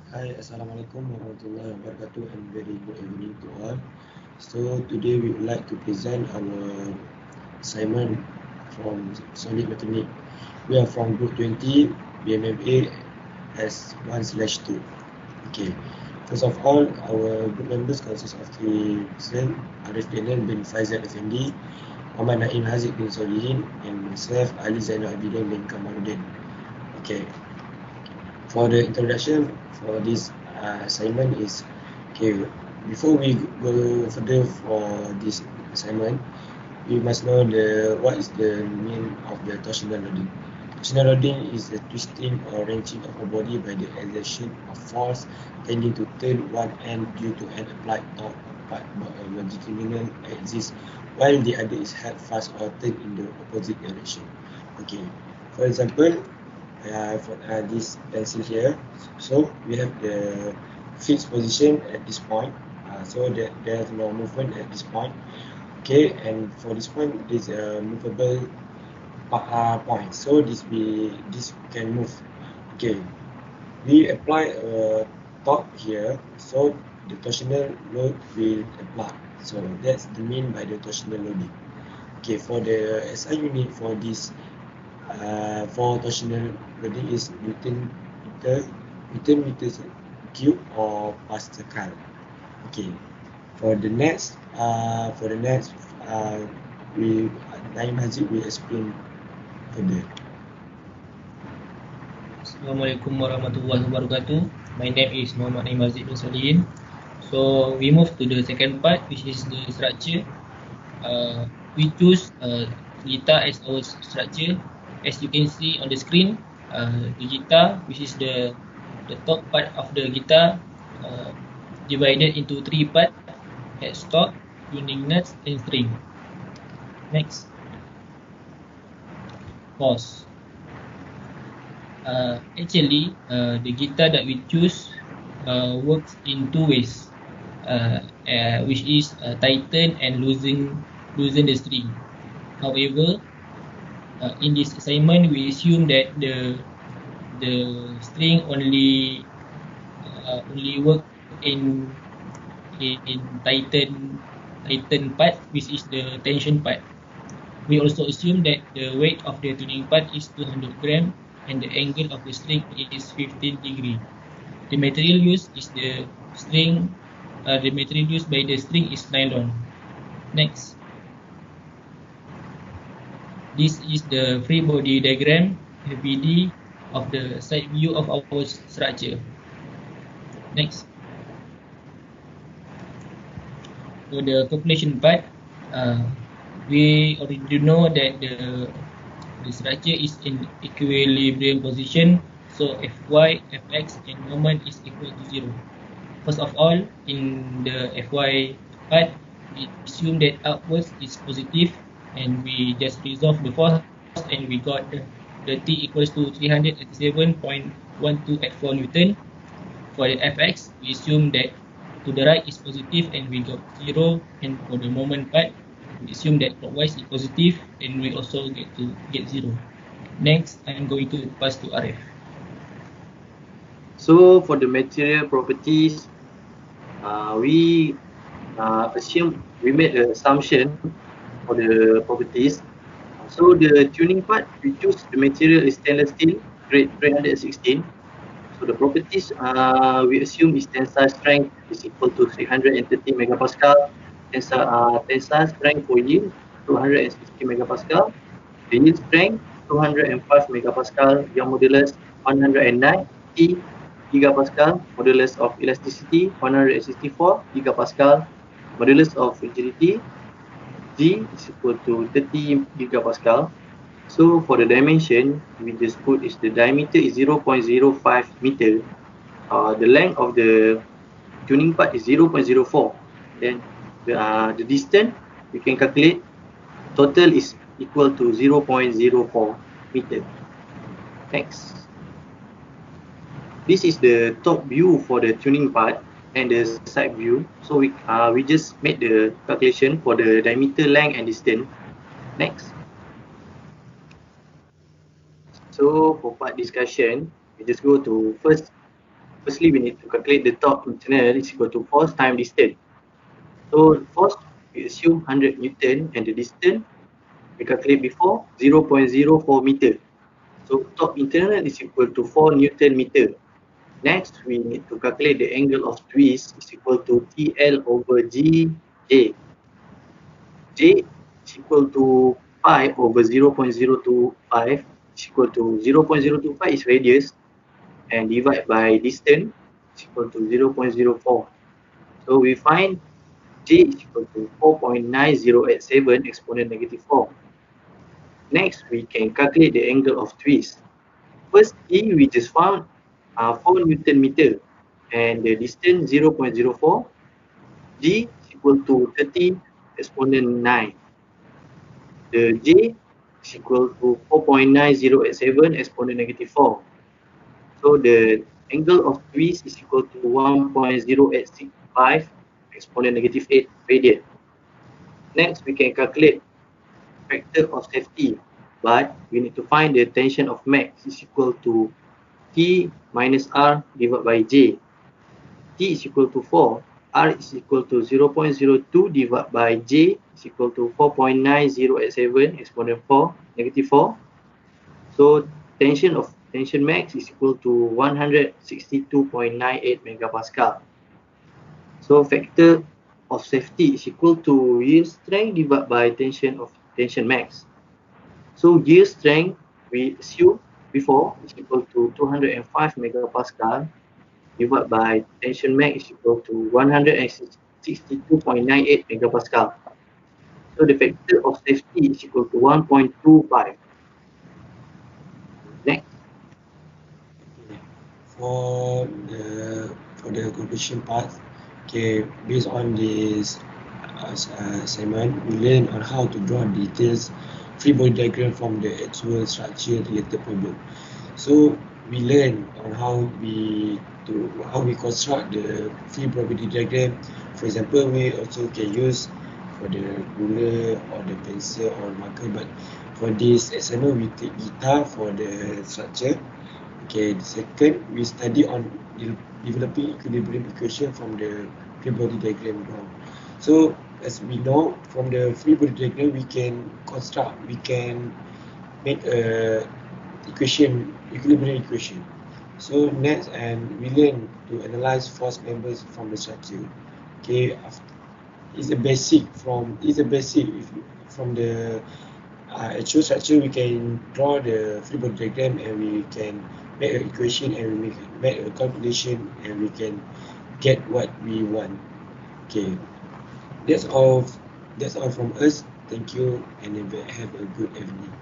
Hi, Assalamualaikum warahmatullahi wabarakatuh and very good evening to all. So today we would like to present our assignment from Solid Mechanic. We are from Group 20, Bmma S1/2. Okay. First of all, our group members consist of three persons: Arif bin Faizal Effendi, Muhammad Naim Haziq bin Solihin, and myself, Ali Zainal Abidin bin Kamaluddin. Okay. For the introduction for this assignment is okay. Before we go further for this assignment, we must know what is the meaning of the torsional loading. Torsional loading is the twisting or wrenching of a body by the exertion of force tending to turn one end due to an applied torque but a longitudinal axis, while the other is held fast or turned in the opposite direction. Okay. For example, for this pencil here, so we have the fixed position at this point, so that there's no movement at this point. Okay, and for this point is a movable point, so this can move. Okay, we apply a torque here, so the torsional load will apply. So that's the mean by the torsional loading. Okay, for the SI unit for this for torsional loading is Newton meters cube or Pascal. Okay. For the next, we Naim Haziq will explain further. Assalamualaikum warahmatullahi wabarakatuh. My name is Muhammad Naim bin Solihin. So we move to the second part, which is the structure. We choose guitar as our structure. As you can see on the screen, the guitar, which is the top part of the guitar, divided into three parts: headstock, tuning nuts, and string. Next, pause. Actually, the guitar that we choose works in two ways, which is tighten and loosen the string. However, in this assignment, we assume that the string only work in tighten part, which is the tension part. We also assume that the weight of the tuning part is 200 gram and the angle of the string is 15 degree. The material used is the string. The material used by the string is nylon. Next, this is the free body diagram (FBD) of the side view of our structure. Next, for the calculation part, we already know that the structure is in equilibrium position, so Fy, Fx, and moment is equal to 0. First of all, in the Fy part, we assume that upwards is positive, and we just resolve the force, and we got the T equals to 387.12 at 4 Newton. For the Fx, we assume that to the right is positive, and we got 0, and for the moment part, we assume that clockwise is positive, and we also get 0. Next, I'm going to pass to Arif. So for the material properties, we made an assumption for the properties. So the tuning part, we choose the material is stainless steel, grade 316. So the properties we assume is tensile strength is equal to 330 megapascal. Tensile strength for yield 260 megapascal. The yield strength 205 megapascal. Young modulus 109 T gigapascal. Modulus of elasticity 164 gigapascal. Modulus of rigidity G is equal to 30 gigapascal. So for the dimension, we just put is the diameter is 0.05 meter. The length of the tuning part is 0.04. Then the distance we can calculate. Total is equal to 0.04 meter. Next. This is the top view for the tuning part and the side view. So we just made the calculation for the diameter, length, and distance. Next. So for part discussion, we just go to first firstly we need to calculate the torque internal is equal to force times distance. So force we assume 100 Newton and the distance we calculate before 0.04 meter. So torque internal is equal to 4 Newton meter. Next, we need to calculate the angle of twist is equal to TL over GJ. J is equal to pi over 0.025 is equal to 0.025 is radius and divide by distance is equal to 0.04. So we find J is equal to 4.9087 exponent negative 4. Next, we can calculate the angle of twist. First, E we just found 4 Newton meter and the distance 0.04. G is equal to 30 exponent 9. The J is equal to 4.9087 exponent negative 4. So the angle of twist is equal to 1.0865 exponent negative 8 radian. Next, we can calculate factor of safety, but we need to find the tension of max is equal to T minus R divided by J. T is equal to 4, R is equal to 0.02 divided by J is equal to 4.9087 exponent 4, negative 4. So tension max is equal to 162.98 megapascal. So factor of safety is equal to yield strength divided by tension max. So yield strength we assume before is equal to 205 megapascal divided by tension max is equal to 162.98 megapascal. So the factor of safety is equal to 1.25. Next. For the conclusion part, okay, based on this assignment, we learn on how to draw details free body diagram from the actual structure related problem. So we learn on how we construct the free body diagram. For example, we also can use for the ruler or the pencil or marker, but for this assignment we take guitar for the structure. Okay, the second, we study on developing equilibrium equation from the free body diagram drawn. So as we know, from the free body diagram we can make a equilibrium equation. So next, and we learn to analyze force members from the structure. Okay, it's a basic from the actual structure. We can draw the free body diagram and we can make an equation and we make a calculation and we can get what we want. Okay, that's all from us. Thank you and have a good evening.